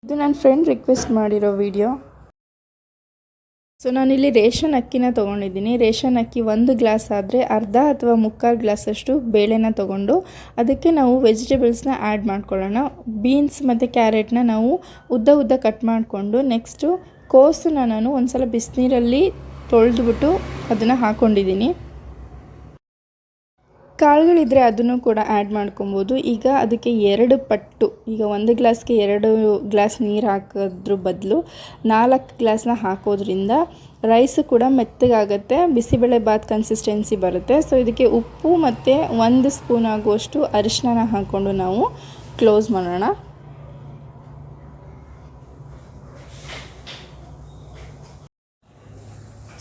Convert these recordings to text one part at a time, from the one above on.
ಇದು ನನ್ನ friend request ಮಾಡಿರೋ ವಿಡಿಯೋ. ಸೊ ನಾನಿಲ್ಲಿ ರೇಷನ್ ಅಕ್ಕಿನ ತೊಗೊಂಡಿದ್ದೀನಿ. ರೇಷನ್ ಅಕ್ಕಿ 1 ಗ್ಲಾಸ್ ಆದರೆ ಅರ್ಧ ಅಥವಾ ಮುಕ್ಕಾಲು ಗ್ಲಾಸಷ್ಟು ಬೇಳೆನ ತೊಗೊಂಡು ಅದಕ್ಕೆ ನಾವು ವೆಜಿಟೇಬಲ್ಸ್ನ ಆ್ಯಡ್ ಮಾಡ್ಕೊಳ್ಳೋಣ. ಬೀನ್ಸ್ ಮತ್ತು ಕ್ಯಾರೆಟ್ನ ನಾವು ಉದ್ದ ಕಟ್ ಮಾಡಿಕೊಂಡು ನೆಕ್ಸ್ಟು ಕೋಸನ್ನ ನಾನು ಒಂದು ಸಲ ಬಿಸಿನೀರಲ್ಲಿ ತೊಳೆದ್ಬಿಟ್ಟು ಅದನ್ನು ಹಾಕ್ಕೊಂಡಿದ್ದೀನಿ. ಕಾಳುಗಳಿದ್ದರೆ ಅದನ್ನು ಕೂಡ ಆ್ಯಡ್ ಮಾಡ್ಕೊಬೋದು. ಈಗ ಅದಕ್ಕೆ 2 ಪಟ್ಟು, ಈಗ 1 ಗ್ಲಾಸ್ಗೆ 2 ಗ್ಲಾಸ್ ನೀರು ಹಾಕೋದ್ರ ಬದಲು 4 ಗ್ಲಾಸ್ನ ಹಾಕೋದ್ರಿಂದ ರೈಸು ಕೂಡ ಮೆತ್ತಗಾಗುತ್ತೆ, ಬಿಸಿಬೇಳೆ ಬಾತ್ ಕನ್ಸಿಸ್ಟೆನ್ಸಿ ಬರುತ್ತೆ. ಸೊ ಇದಕ್ಕೆ ಉಪ್ಪು ಮತ್ತು 1 ಸ್ಪೂನ್ ಆಗುವಷ್ಟು ಅರಿಶಿನ ಹಾಕ್ಕೊಂಡು ನಾವು ಕ್ಲೋಸ್ ಮಾಡೋಣ.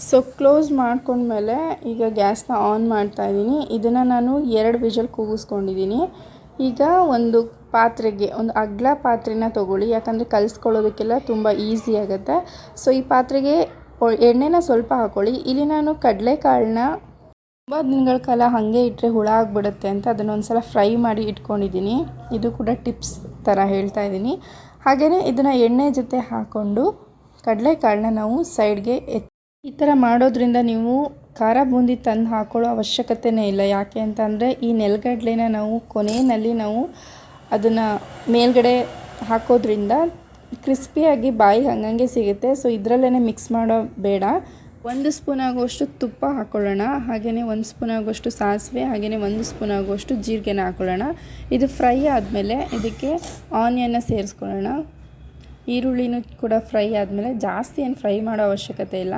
ಸೊ ಕ್ಲೋಸ್ ಮಾಡ್ಕೊಂಡ್ಮೇಲೆ ಈಗ ಗ್ಯಾಸ್ನ ಆನ್ ಮಾಡ್ತಾಯಿದ್ದೀನಿ. ಇದನ್ನು ನಾನು 2 ವಿಷಲ್ ಕೂಗಿಸ್ಕೊಂಡಿದ್ದೀನಿ. ಈಗ ಒಂದು ಪಾತ್ರೆಗೆ ಒಂದು ಅಗಲ ಪಾತ್ರೆನ ತೊಗೊಳ್ಳಿ, ಯಾಕಂದರೆ ಕಲಿಸ್ಕೊಳ್ಳೋದಕ್ಕೆಲ್ಲ ತುಂಬ ಈಸಿ ಆಗುತ್ತೆ. ಸೊ ಈ ಪಾತ್ರೆಗೆ ಎಣ್ಣೆನ ಸ್ವಲ್ಪ ಹಾಕ್ಕೊಳ್ಳಿ. ಇಲ್ಲಿ ನಾನು ಕಡಲೆಕಾಳನ್ನ ತುಂಬ ದಿನಗಳ ಕಾಲ ಹಾಗೆ ಇಟ್ಟರೆ ಹುಳ ಆಗಿಬಿಡುತ್ತೆ ಅಂತ ಅದನ್ನೊಂದು ಸಲ ಫ್ರೈ ಮಾಡಿ ಇಟ್ಕೊಂಡಿದ್ದೀನಿ. ಇದು ಕೂಡ ಟಿಪ್ಸ್ ಥರ ಹೇಳ್ತಾ ಇದ್ದೀನಿ. ಹಾಗೆಯೇ ಇದನ್ನು ಎಣ್ಣೆ ಜೊತೆ ಹಾಕ್ಕೊಂಡು ಕಡಲೆಕಾಳನ್ನ ನಾವು ಸೈಡ್ಗೆ ಈ ಥರ ಮಾಡೋದ್ರಿಂದ ನೀವು ಖಾರ ಬೂಂದಿ ತಂದು ಹಾಕೊಳ್ಳೋ ಅವಶ್ಯಕತೆಯೇ ಇಲ್ಲ. ಯಾಕೆ ಅಂತಂದರೆ ಈ ನೆಲಗಡಲೆನ ನಾವು ಕೊನೆಯಲ್ಲಿ ನಾವು ಅದನ್ನು ಮೇಲ್ಗಡೆ ಹಾಕೋದ್ರಿಂದ ಕ್ರಿಸ್ಪಿಯಾಗಿ ಬಾಯಿಗೆ ಹಂಗಂಗೆ ಸಿಗುತ್ತೆ. ಸೊ ಇದರಲ್ಲೇ ಮಿಕ್ಸ್ ಮಾಡೋ ಬೇಡ. 1 ಸ್ಪೂನ್ ಆಗುವಷ್ಟು ತುಪ್ಪ ಹಾಕ್ಕೊಳ್ಳೋಣ. ಹಾಗೆಯೇ 1 ಸ್ಪೂನ್ ಆಗುವಷ್ಟು ಸಾಸಿವೆ, ಹಾಗೆಯೇ 1 ಸ್ಪೂನ್ ಆಗುವಷ್ಟು ಜೀರಿಗೆನ ಹಾಕ್ಕೊಳ್ಳೋಣ. ಇದು ಫ್ರೈ ಆದಮೇಲೆ ಇದಕ್ಕೆ ಆನಿಯನ್ನ ಸೇರಿಸ್ಕೊಳ್ಳೋಣ. ಈರುಳ್ಳಿನೂ ಕೂಡ ಫ್ರೈ ಆದಮೇಲೆ ಜಾಸ್ತಿ ಏನು ಫ್ರೈ ಮಾಡೋ ಅವಶ್ಯಕತೆ ಇಲ್ಲ.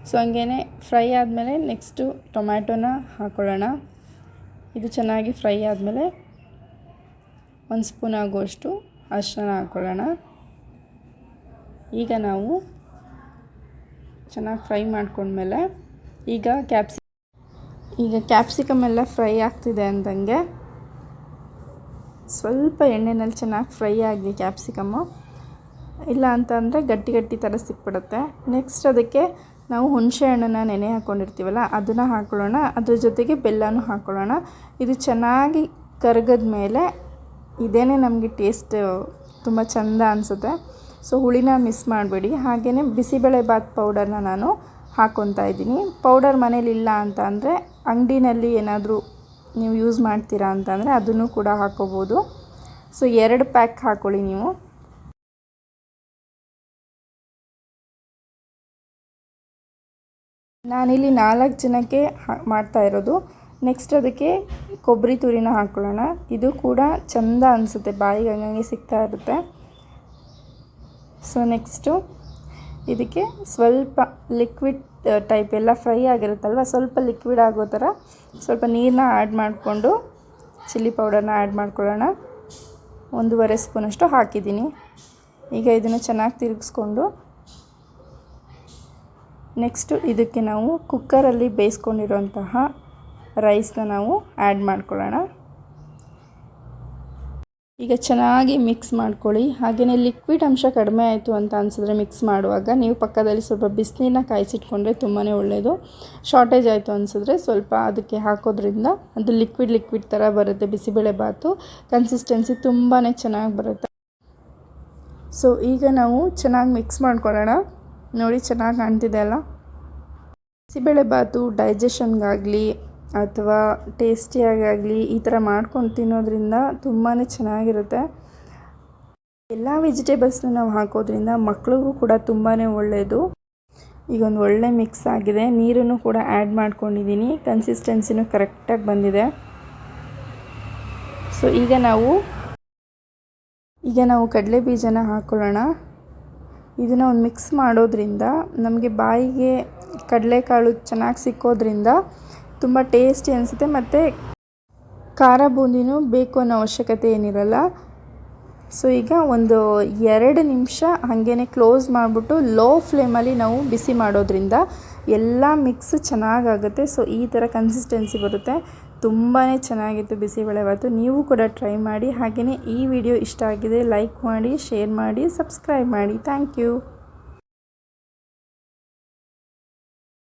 ಸೊ ಹಂಗೇ ಫ್ರೈ ಆದಮೇಲೆ ನೆಕ್ಸ್ಟು ಟೊಮ್ಯಾಟೋನ ಹಾಕ್ಕೊಳ್ಳೋಣ. ಇದು ಚೆನ್ನಾಗಿ ಫ್ರೈ ಆದಮೇಲೆ 1 ಸ್ಪೂನ್ ಆಗುವಷ್ಟು ಅರಿಶಿನ ಹಾಕ್ಕೊಳ್ಳೋಣ. ಈಗ ನಾವು ಚೆನ್ನಾಗಿ ಫ್ರೈ ಮಾಡ್ಕೊಂಡ್ಮೇಲೆ ಈಗ ಕ್ಯಾಪ್ಸಿಕಮ್ ಎಲ್ಲ ಫ್ರೈ ಆಗ್ತಿದೆ ಅಂದಂಗೆ ಸ್ವಲ್ಪ ಎಣ್ಣೆನಲ್ಲಿ ಚೆನ್ನಾಗಿ ಫ್ರೈ ಆಗಿ ಕ್ಯಾಪ್ಸಿಕಮ್ಮು, ಇಲ್ಲ ಅಂತಂದರೆ ಗಟ್ಟಿ ಥರ ಸಿಕ್ಬಿಡುತ್ತೆ. ನೆಕ್ಸ್ಟ್ ಅದಕ್ಕೆ ನಾವು ಹುಣಸೆ ಹಣ್ಣನ್ನು ನೆನೆ ಹಾಕ್ಕೊಂಡಿರ್ತೀವಲ್ಲ ಅದನ್ನು ಹಾಕ್ಕೊಳ್ಳೋಣ. ಅದ್ರ ಜೊತೆಗೆ ಬೆಲ್ಲನೂ ಹಾಕ್ಕೊಳ್ಳೋಣ. ಇದು ಚೆನ್ನಾಗಿ ಕರಗದ ಮೇಲೆ ಇದೇ ನಮಗೆ ಟೇಸ್ಟ್ ತುಂಬ ಚೆಂದ ಅನಿಸುತ್ತೆ. ಸೊ ಹುಳಿನ ಮಿಸ್ ಮಾಡಬೇಡಿ. ಹಾಗೆಯೇ ಬಿಸಿಬೇಳೆ ಬಾತ್ ಪೌಡರ್ನ ನಾನು ಹಾಕ್ಕೊತಾ ಇದ್ದೀನಿ. ಪೌಡರ್ ಮನೇಲಿ ಇಲ್ಲ ಅಂತ ಅಂದರೆ ಅಂಗಡಿನಲ್ಲಿ ಏನಾದರೂ ನೀವು ಯೂಸ್ ಮಾಡ್ತೀರಾ ಅಂತಂದರೆ ಅದನ್ನು ಕೂಡ ಹಾಕ್ಕೋಬೋದು. ಸೊ 2 ಪ್ಯಾಕ್ ಹಾಕ್ಕೊಳ್ಳಿ ನೀವು. ನಾನಿಲ್ಲಿ 4 ಜನಕ್ಕೆ ಮಾಡ್ತಾ ಇರೋದು. ನೆಕ್ಸ್ಟ್ ಅದಕ್ಕೆ ಕೊಬ್ಬರಿ ತುರಿನ ಹಾಕ್ಕೊಳ್ಳೋಣ. ಇದು ಕೂಡ ಚೆಂದ ಅನಿಸುತ್ತೆ, ಬಾಯಿಗೆ ಹಂಗಂಗೆ ಸಿಗ್ತಾ ಇರುತ್ತೆ. ಸೊ ನೆಕ್ಸ್ಟು ಇದಕ್ಕೆ ಸ್ವಲ್ಪ ಲಿಕ್ವಿಡ್ ಟೈಪ್ ಎಲ್ಲ ಫ್ರೈ ಆಗಿರುತ್ತಲ್ವ, ಸ್ವಲ್ಪ ಲಿಕ್ವಿಡ್ ಆಗೋ ಥರ ಸ್ವಲ್ಪ ನೀರನ್ನ ಆ್ಯಡ್ ಮಾಡಿಕೊಂಡು ಚಿಲ್ಲಿ ಪೌಡರ್ನ ಆ್ಯಡ್ ಮಾಡ್ಕೊಳ್ಳೋಣ. 1.5 ಸ್ಪೂನಷ್ಟು ಹಾಕಿದ್ದೀನಿ. ಈಗ ಇದನ್ನು ಚೆನ್ನಾಗಿ ತಿರುಗಿಸ್ಕೊಂಡು ನೆಕ್ಸ್ಟು ಇದಕ್ಕೆ ನಾವು ಕುಕ್ಕರಲ್ಲಿ ಬೇಯಿಸ್ಕೊಂಡಿರೋಂತಹ ರೈಸ್ನ ನಾವು ಆ್ಯಡ್ ಮಾಡ್ಕೊಳ್ಳೋಣ. ಈಗ ಚೆನ್ನಾಗಿ ಮಿಕ್ಸ್ ಮಾಡ್ಕೊಳ್ಳಿ. ಹಾಗೆಯೇ ಲಿಕ್ವಿಡ್ ಅಂಶ ಕಡಿಮೆ ಆಯಿತು ಅಂತ ಅನಿಸಿದ್ರೆ ಮಿಕ್ಸ್ ಮಾಡುವಾಗ ನೀವು ಪಕ್ಕದಲ್ಲಿ ಸ್ವಲ್ಪ ಬಿಸಿನೀರನ್ನ ಕಾಯಿಸಿಟ್ಕೊಂಡ್ರೆ ತುಂಬಾ ಒಳ್ಳೆಯದು. ಶಾರ್ಟೇಜ್ ಆಯಿತು ಅನಿಸಿದ್ರೆ ಸ್ವಲ್ಪ ಅದಕ್ಕೆ ಹಾಕೋದ್ರಿಂದ ಅದು ಲಿಕ್ವಿಡ್ ಥರ ಬರುತ್ತೆ. ಬಿಸಿಬೇಳೆ ಬಾತು ಕನ್ಸಿಸ್ಟೆನ್ಸಿ ತುಂಬಾ ಚೆನ್ನಾಗಿ ಬರುತ್ತೆ. ಸೊ ಈಗ ನಾವು ಚೆನ್ನಾಗಿ ಮಿಕ್ಸ್ ಮಾಡ್ಕೊಳ್ಳೋಣ. ನೋಡಿ ಚೆನ್ನಾಗಿ ಕಾಣ್ತಿದೆ ಅಲ್ಲ. ಬಿಸಿಬೇಳೆ ಬಾತು ಡೈಜೆಷನ್ಗಾಗಲಿ ಅಥವಾ ಟೇಸ್ಟಿಯಾಗಲಿ ಈ ಥರ ಮಾಡ್ಕೊಂಡು ತಿನ್ನೋದ್ರಿಂದ ತುಂಬಾ ಚೆನ್ನಾಗಿರುತ್ತೆ. ಎಲ್ಲ ವೆಜಿಟೇಬಲ್ಸ್ನ ನಾವು ಹಾಕೋದ್ರಿಂದ ಮಕ್ಳಿಗೂ ಕೂಡ ತುಂಬಾ ಒಳ್ಳೆಯದು. ಈಗ ಒಂದು ಒಳ್ಳೆ ಮಿಕ್ಸ್ ಆಗಿದೆ. ನೀರನ್ನು ಕೂಡ ಆ್ಯಡ್ ಮಾಡ್ಕೊಂಡಿದ್ದೀನಿ. ಕನ್ಸಿಸ್ಟೆನ್ಸಿನೂ ಕರೆಕ್ಟಾಗಿ ಬಂದಿದೆ. ಸೊ ಈಗ ನಾವು ಕಡಲೆ ಬೀಜನ ಹಾಕ್ಕೊಳ್ಳೋಣ. ಇದನ್ನು ಒಂದು ಮಿಕ್ಸ್ ಮಾಡೋದ್ರಿಂದ ನಮಗೆ ಬಾಯಿಗೆ ಕಡಲೆಕಾಳು ಚೆನ್ನಾಗಿ ಸಿಕ್ಕೋದ್ರಿಂದ ತುಂಬ ಟೇಸ್ಟಿ ಅನಿಸುತ್ತೆ ಮತ್ತು ಖಾರ ಬೂಂದಿನೂ ಬೇಕು ಅನ್ನೋ ಅವಶ್ಯಕತೆ ಏನಿರಲ್ಲ. ಸೊ ಈಗ ಒಂದು 2 ನಿಮಿಷ ಹಾಗೇ ಕ್ಲೋಸ್ ಮಾಡಿಬಿಟ್ಟು ಲೋ ಫ್ಲೇಮಲ್ಲಿ ನಾವು ಬಿಸಿ ಮಾಡೋದ್ರಿಂದ ಎಲ್ಲ ಮಿಕ್ಸ್ ಚೆನ್ನಾಗಾಗುತ್ತೆ. ಸೊ ಈ ಥರ ಕನ್ಸಿಸ್ಟೆನ್ಸಿ ಬರುತ್ತೆ. ತುಂಬಾ ಚೆನ್ನಾಗಿತ್ತು ಬಿಸಿಬೇಳೆ ಬಾತು. ನೀವು ಕೂಡ ಟ್ರೈ ಮಾಡಿ. ಹಾಗೆಯೇ ಈ ವಿಡಿಯೋ ಇಷ್ಟ ಆಗಿದೆ ಲೈಕ್ ಮಾಡಿ, ಶೇರ್ ಮಾಡಿ, ಸಬ್ಸ್ಕ್ರೈಬ್ ಮಾಡಿ. Thank you.